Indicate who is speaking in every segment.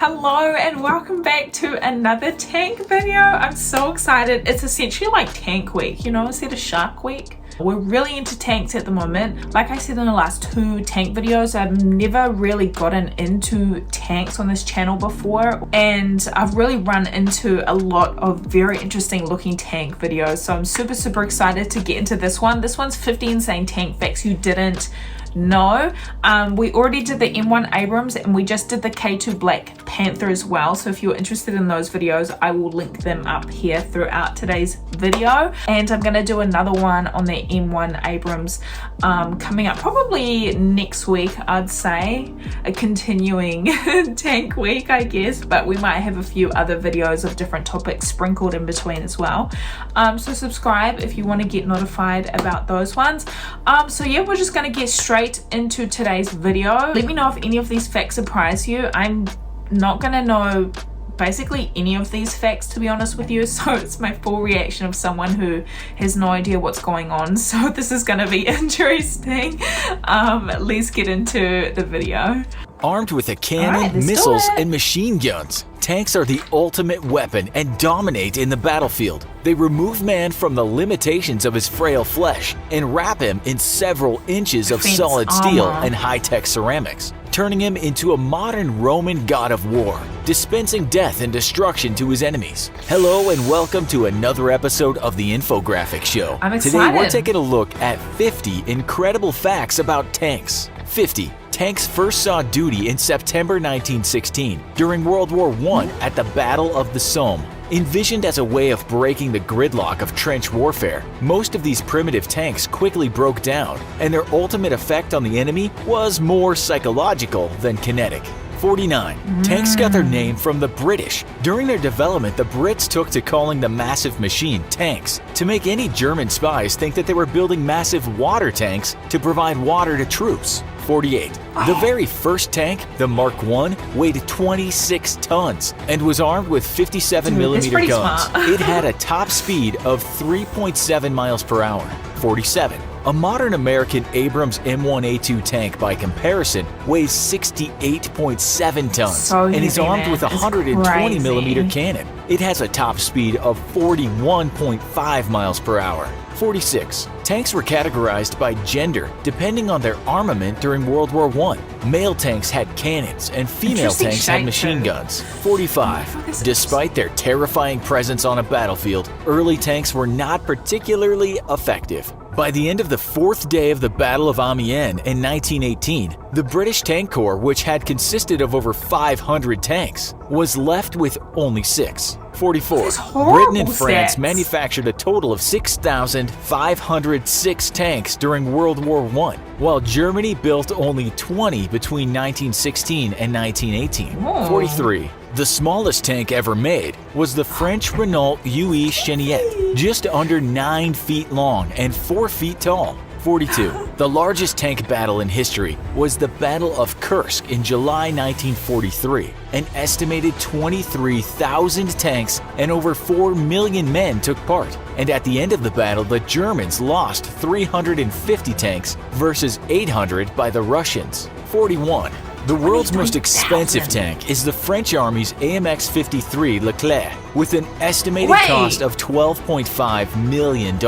Speaker 1: Hello and welcome back to another tank video. I'm so excited. It's essentially like tank week, you know, instead of shark week. We're really into tanks at the moment. Like I said in the last two tank videos, I've never really gotten into tanks on this channel before, and I've really run into a lot of very interesting looking tank videos. So I'm super excited to get into this one. This one's 50 insane tank facts you didn't know. We already did the M1 Abrams and we just did the K2 Black Panther as well. So if you're interested in those videos, I will link them up here throughout today's video. And I'm gonna do another one on the M1 Abrams coming up probably next week, I'd say. A continuing tank week, I guess, but we might have a few other videos of different topics sprinkled in between as well. So subscribe if you want to get notified about those ones. So yeah, we're just gonna get straight into today's video. Let me know if any of these facts surprise you. I'm not gonna know basically any of these facts, to be honest with you, so it's my full reaction of someone who has no idea what's going on. So this is gonna be interesting. Let's get into the video.
Speaker 2: Armed with a cannon, missiles, and machine guns, tanks are the ultimate weapon and dominate in the battlefield. They remove man from the limitations of his frail flesh and wrap him in several inches of solid steel and high-tech ceramics, turning him into a modern Roman god of war, dispensing death and destruction to his enemies. Hello and welcome to another episode of the Infographics Show.
Speaker 1: I'm excited.
Speaker 2: Today we're taking a look at 50 incredible facts about tanks. 50. Tanks first saw duty in September 1916 during World War I at the Battle of the Somme. Envisioned as a way of breaking the gridlock of trench warfare, most of these primitive tanks quickly broke down, and their ultimate effect on the enemy was more psychological than kinetic. 49. Tanks got their name from the British. During their development, the Brits took to calling the massive machine tanks to make any German spies think that they were building massive water tanks to provide water to troops. 48. The very first tank, the Mark I, weighed 26 tons and was armed with 57mm guns. It had a top speed of 3.7 miles per hour. 47. A modern American Abrams M1A2 tank, by comparison, weighs 68.7 tons and is armed with a 120mm cannon. It has a top speed of 41.5 miles per hour. 46. Tanks were categorized by gender depending on their armament during World War I. Male tanks had cannons and female tanks had machine guns. 45. Despite their terrifying presence on a battlefield, early tanks were not particularly effective. By the end of the fourth day of the Battle of Amiens in 1918, the British Tank Corps, which had consisted of over 500 tanks, was left with only 6. 44. Britain and France manufactured a total of 6,506 tanks during World War I, while Germany built only 20 between 1916 and 1918. 43. The smallest tank ever made was the French Renault UE Cheniette, just under 9 feet long and 4 feet tall. 42. The largest tank battle in history was the Battle of Kursk in July 1943. An estimated 23,000 tanks and over 4 million men took part. And at the end of the battle, the Germans lost 350 tanks versus 800 by the Russians. 41. The world's most expensive tank is the French Army's AMX-53 Leclerc, with an estimated cost of $12.5 million.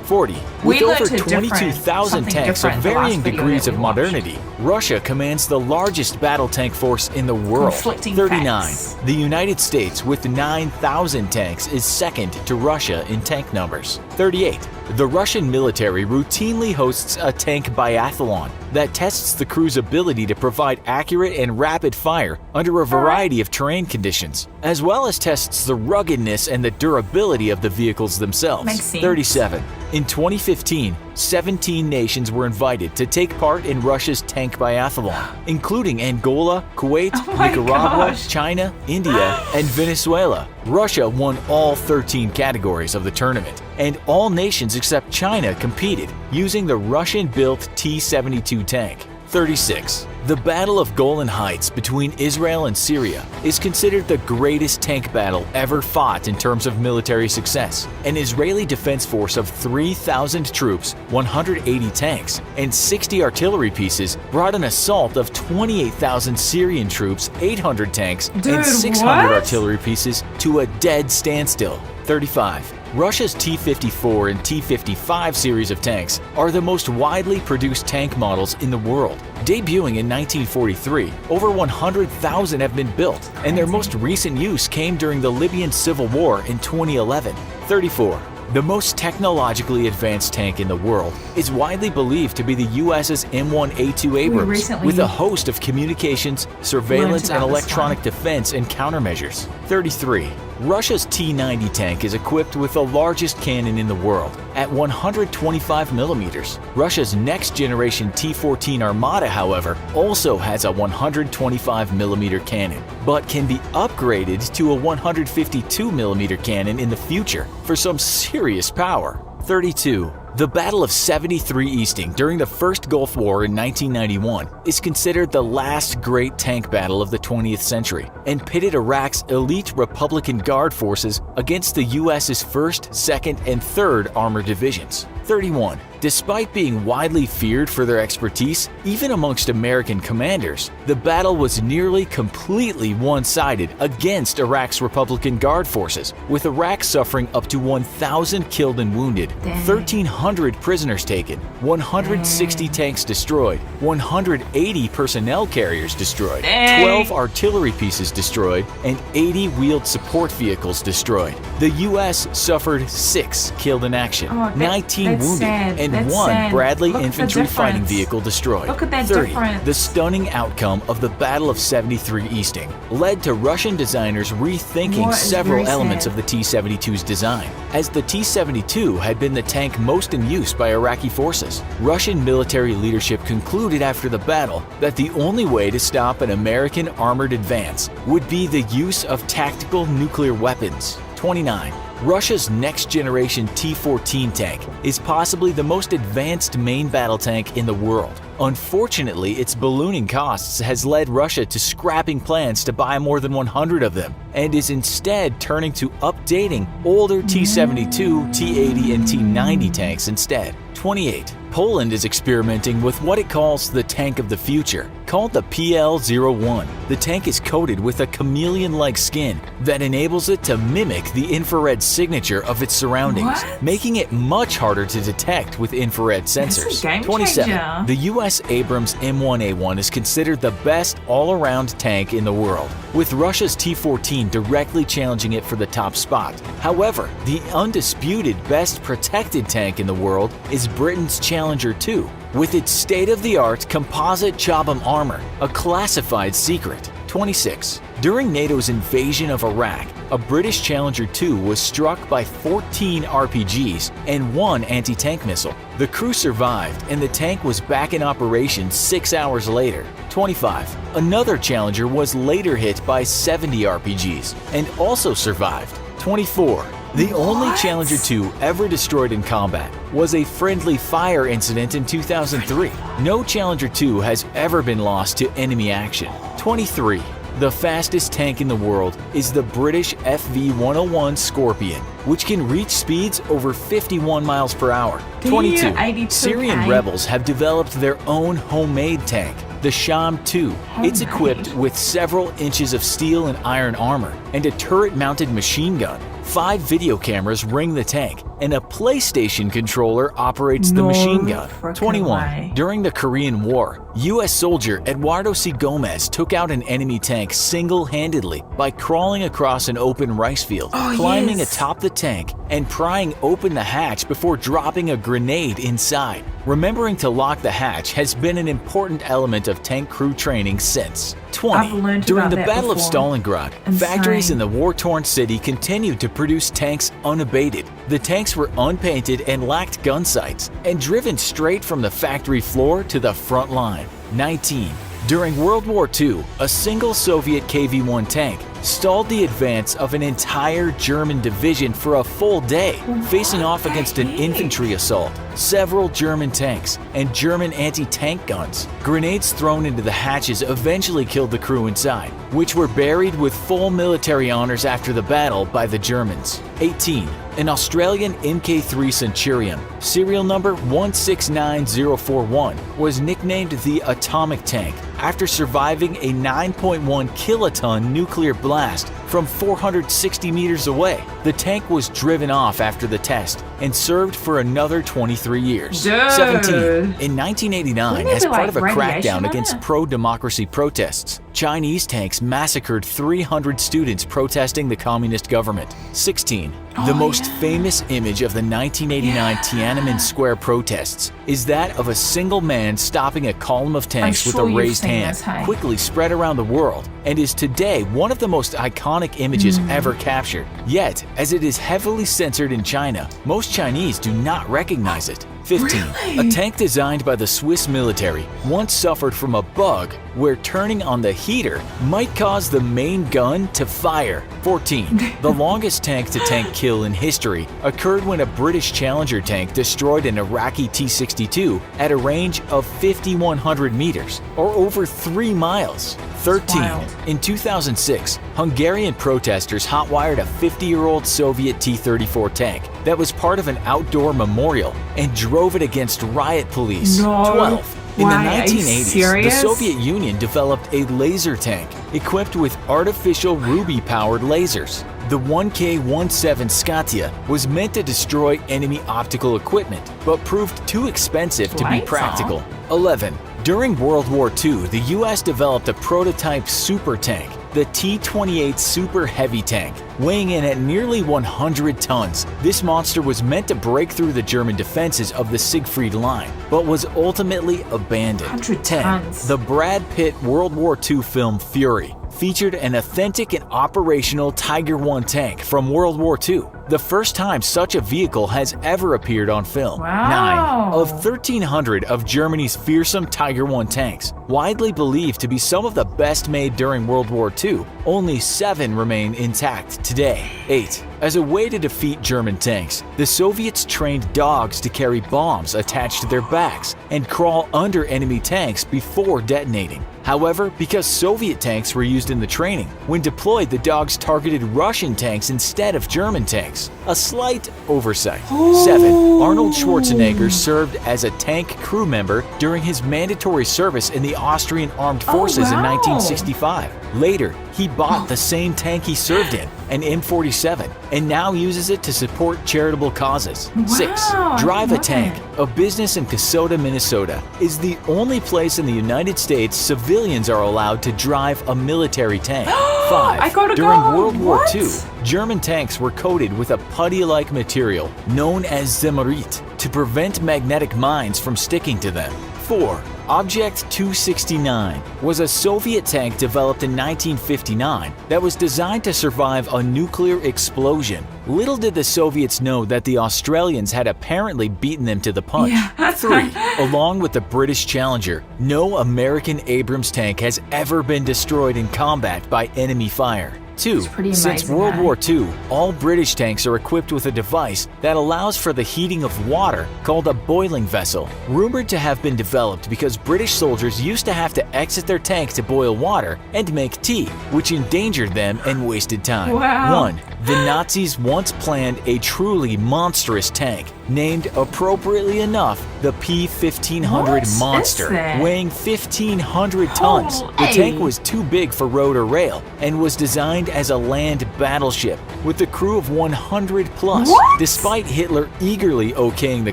Speaker 2: 40. With over 22,000 tanks of varying degrees of modernity, Russia commands the largest battle tank force in the world. 39. The United States, with 9,000 tanks, is second to Russia in tank numbers. 38. The Russian military routinely hosts a tank biathlon that tests the crew's ability to provide accurate and rapid fire under a variety of terrain conditions, as well as tests the ruggedness and the durability of the vehicles themselves. 37. In 2015, 17 nations were invited to take part in Russia's tank biathlon, including Angola, Kuwait, Nicaragua, China, India, and Venezuela. Russia won all 13 categories of the tournament, and all nations except China competed using the Russian-built T-72 tank. 36. The Battle of Golan Heights between Israel and Syria is considered the greatest tank battle ever fought in terms of military success. An Israeli defense force of 3,000 troops, 180 tanks, and 60 artillery pieces brought an assault of 28,000 Syrian troops, 800 tanks, and 600 artillery pieces to a dead standstill. 35. Russia's T-54 and T-55 series of tanks are the most widely produced tank models in the world. Debuting in 1943, over 100,000 have been built, and their most recent use came during the Libyan Civil War in 2011. 34. The most technologically advanced tank in the world is widely believed to be the U.S.'s M1A2 Abrams, with a host of communications, surveillance, and electronic defense and countermeasures. 33. Russia's T-90 tank is equipped with the largest cannon in the world at 125 millimeters. Russia's next-generation T-14 Armata, however, also has a 125 millimeter cannon, but can be upgraded to a 152 millimeter cannon in the future for some serious power. 32. The Battle of 73 Easting during the First Gulf War in 1991 is considered the last great tank battle of the 20th century and pitted Iraq's elite Republican Guard forces against the U.S.'s 1st, 2nd, and 3rd Armored Divisions. 31. Despite being widely feared for their expertise, even amongst American commanders, the battle was nearly completely one-sided against Iraq's Republican Guard forces, with Iraq suffering up to 1,000 killed and wounded, 1,300 prisoners taken, 160 tanks destroyed, 180 personnel carriers destroyed, 12 artillery pieces destroyed, and 80 wheeled support vehicles destroyed. The U.S. suffered 6 killed in action, 19 wounded, and 1 Bradley infantry fighting vehicle destroyed. 30. The stunning outcome of the Battle of 73 Easting led to Russian designers rethinking several elements of the T-72's design. As the T-72 had been the tank most in use by Iraqi forces, Russian military leadership concluded after the battle that the only way to stop an American armored advance would be the use of tactical nuclear weapons. 29. Russia's next-generation T-14 tank is possibly the most advanced main battle tank in the world. Unfortunately, its ballooning costs has led Russia to scrapping plans to buy more than 100 of them, and is instead turning to updating older T-72, T-80, and T-90 tanks instead. 28. Poland is experimenting with what it calls the tank of the future, called the PL-01. The tank is coated with a chameleon-like skin that enables it to mimic the infrared signature of its surroundings, making it much harder to detect with infrared sensors. 27. The U.S. Abrams M1A1 is considered the best all-around tank in the world, with Russia's T-14 directly challenging it for the top spot. However, the undisputed best protected tank in the world is Britain's Challenger II, with its state-of-the-art composite Chobham armor, a classified secret. 26. During NATO's invasion of Iraq, a British Challenger II was struck by 14 RPGs and 1 anti-tank missile. The crew survived, and the tank was back in operation 6 hours later. 25. Another Challenger was later hit by 70 RPGs and also survived. 24. The only Challenger II ever destroyed in combat was a friendly fire incident in 2003. No Challenger II has ever been lost to enemy action. 23. The fastest tank in the world is the British FV-101 Scorpion, which can reach speeds over 51 miles per hour. 22. Syrian rebels have developed their own homemade tank, the Sham II. It's equipped with several inches of steel and iron armor and a turret-mounted machine gun. 5 video cameras ring the tank, and a PlayStation controller operates the machine gun. 21. During the Korean War, U.S. soldier Eduardo C. Gomez took out an enemy tank single-handedly by crawling across an open rice field, climbing atop the tank, and prying open the hatch before dropping a grenade inside. Remembering to lock the hatch has been an important element of tank crew training since. 20. During the Battle of Stalingrad, factories in the war-torn city continued to produce tanks unabated. The tanks were unpainted and lacked gun sights, and driven straight from the factory floor to the front line. 19. During World War II, a single Soviet KV-1 tank stalled the advance of an entire German division for a full day, facing off against an infantry assault, several German tanks, and German anti-tank guns. Grenades thrown into the hatches eventually killed the crew inside, which were buried with full military honors after the battle by the Germans. 18. An Australian Mk3 Centurion, serial number 169041, was nicknamed the Atomic Tank after surviving a 9.1 kiloton nuclear blast from 460 meters away. The tank was driven off after the test and served for another 23 years.
Speaker 1: Dude.
Speaker 2: 17. In 1989, as part of a
Speaker 1: radiation
Speaker 2: crackdown against pro-democracy protests, Chinese tanks massacred 300 students protesting the communist government. 16. The most famous image of the 1989 Tiananmen Square protests is that of a single man stopping a column of tanks with a raised hand, quickly spread around the world, and is today one of the most iconic images ever captured. Yet, as it is heavily censored in China, most Chinese do not recognize it. 15.
Speaker 1: Really?
Speaker 2: A tank designed by the Swiss military once suffered from a bug where turning on the heater might cause the main gun to fire. 14. The longest tank-to-tank kill in history occurred when a British Challenger tank destroyed an Iraqi T-62 at a range of 5,100 meters, or over 3 miles. 13. In 2006, Hungarian protesters hotwired a 50-year-old Soviet T-34 tank that was part of an outdoor memorial and drove it against riot police. 12. In the 1980s, the Soviet Union developed a laser tank equipped with artificial ruby-powered lasers. The 1K-17 Skatia was meant to destroy enemy optical equipment, but proved too expensive to be practical. 11. During World War II, the US developed a prototype super tank, the T-28 Super Heavy Tank, weighing in at nearly 100 tons. This monster was meant to break through the German defenses of the Siegfried Line, but was ultimately abandoned. 10. The Brad Pitt World War II film Fury featured an authentic and operational Tiger I tank from World War II, the first time such a vehicle has ever appeared on film. 9. Of 1,300 of Germany's fearsome Tiger I tanks, widely believed to be some of the best made during World War II, only 7 remain intact today. 8. As a way to defeat German tanks, the Soviets trained dogs to carry bombs attached to their backs and crawl under enemy tanks before detonating. However, because Soviet tanks were used in the training, when deployed the dogs targeted Russian tanks instead of German tanks. A slight oversight. 7. Arnold Schwarzenegger served as a tank crew member during his mandatory service in the Austrian Armed Forces in 1965. Later, he bought the same tank he served in, an M47, and now uses it to support charitable causes. 6. Drive a Tank, a business in Kasota, Minnesota, is the only place in the United States civilians are allowed to drive a military tank. 5. During World War II, German tanks were coated with a putty-like material known as Zemerit to prevent magnetic mines from sticking to them. 4. Object 269 was a Soviet tank developed in 1959 that was designed to survive a nuclear explosion. Little did the Soviets know that the Australians had apparently beaten them to the punch. 3. Along with the British Challenger, no American Abrams tank has ever been destroyed in combat by enemy fire. 2. Since World War II, all British tanks are equipped with a device that allows for the heating of water called a boiling vessel, rumored to have been developed because British soldiers used to have to exit their tank to boil water and make tea, which endangered them and wasted time. 1. The Nazis once planned a truly monstrous tank, named appropriately enough the P-1500 Monster, weighing 1,500 tons. The tank was too big for road or rail and was designed as a land battleship with a crew of 100 plus. Despite Hitler eagerly okaying the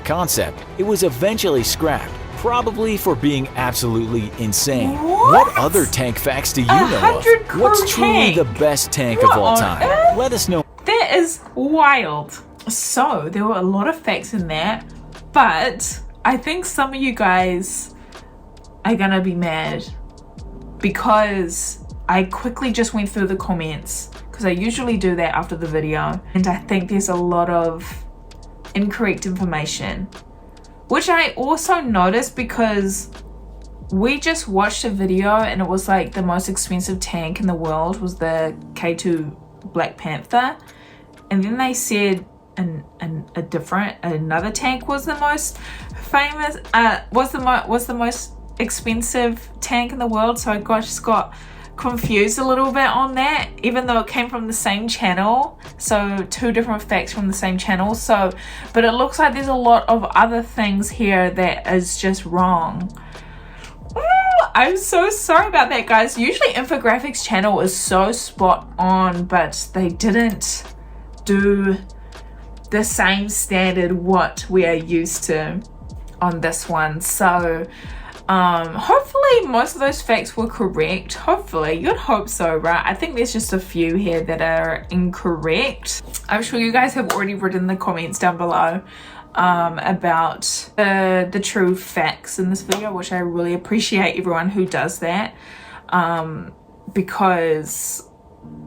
Speaker 2: concept, it was eventually scrapped, probably for being absolutely insane. What other tank facts do you know of? What's truly the best tank of all time? Let us know.
Speaker 1: That is wild. So there were a lot of facts in that, but I think some of you guys are gonna be mad because I quickly just went through the comments, because I usually do that after the video, and I think there's a lot of incorrect information, which I also noticed because we just watched a video and it was like the most expensive tank in the world was the K2 Black Panther, and then they said another tank was the most famous, was the most expensive tank in the world. So I just got confused a little bit on that, even though it came from the same channel. So 2 different facts from the same channel. So, but it looks like there's a lot of other things here that is just wrong. I'm so sorry about that, guys. Usually Infographics channel is so spot on, but they didn't do the same standard what we are used to on this one. So hopefully most of those facts were correct. Hopefully, you'd hope so, right? I think there's just a few here that are incorrect. I'm sure you guys have already written the comments down below about the true facts in this video, which I really appreciate everyone who does that, because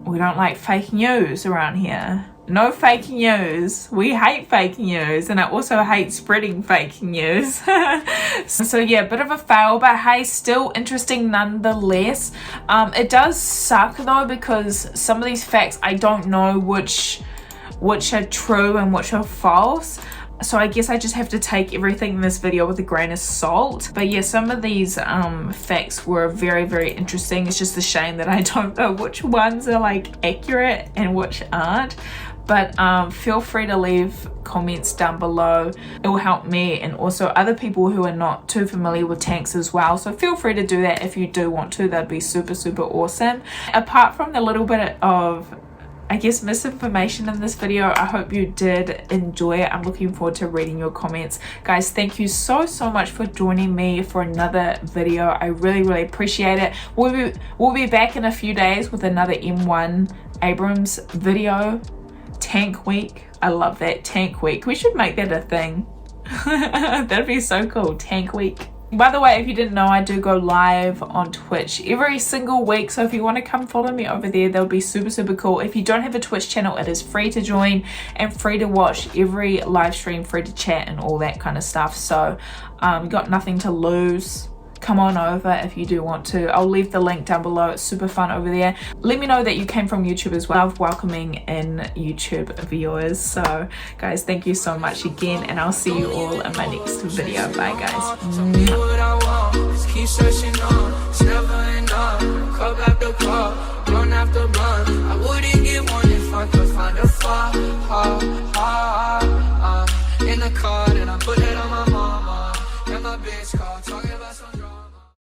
Speaker 1: we don't like fake news around here. No fake news. We hate fake news, and I also hate spreading fake news. So yeah, bit of a fail, but hey, still interesting nonetheless. It does suck though, because some of these facts I don't know which are true and which are false. So I guess I just have to take everything in this video with a grain of salt. But yeah, some of these facts were very, very interesting. It's just a shame that I don't know which ones are like accurate and which aren't. But feel free to leave comments down below. It will help me and also other people who are not too familiar with tanks as well. So feel free to do that if you do want to. That'd be super, super awesome. Apart from the little bit of, I guess, misinformation in this video, I hope you did enjoy it. I'm looking forward to reading your comments. Guys, thank you so much for joining me for another video. I really, really appreciate it. We'll be back in a few days with another M1 Abrams video. Tank week. I love that. Tank week. We should make that a thing. That'd be so cool. Tank week. By the way, if you didn't know, I do go live on Twitch every single week. So if you want to come follow me over there, that would be super, super cool. If you don't have a Twitch channel, it is free to join and free to watch every live stream, free to chat and all that kind of stuff. So you got nothing to lose. Come on over if you do want to. I'll leave the link down below. It's super fun over there. Let me know that you came from YouTube as well. Love welcoming in YouTube viewers. So guys, thank you so much again, and I'll see you all in my next video. Bye guys.